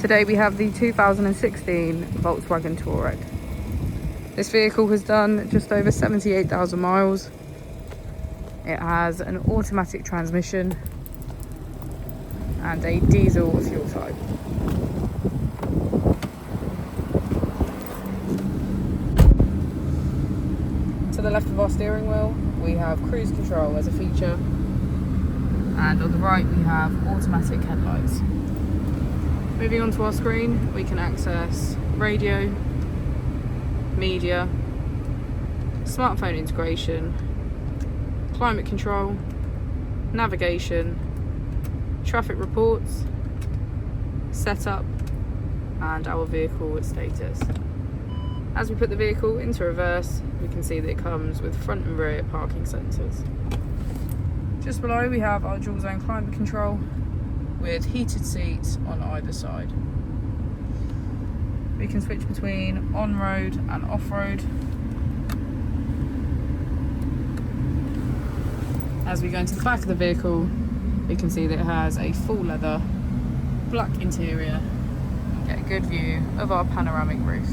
Today we have the 2016 Volkswagen Touareg. This vehicle has done just over 78,000 miles. It has an automatic transmission and a diesel fuel type. To the left of our steering wheel we have cruise control as a feature, and on the right we have automatic headlights. Moving on to our screen, we can access radio, media, smartphone integration, climate control, navigation, traffic reports, setup, and our vehicle status. As we put the vehicle into reverse, we can see that it comes with front and rear parking sensors. Just below we have our dual zone climate control with heated seats on either side. We can switch between on-road and off-road. As we go into the back of the vehicle, we can see that it has a full leather, black interior. Get a good view of our panoramic roof.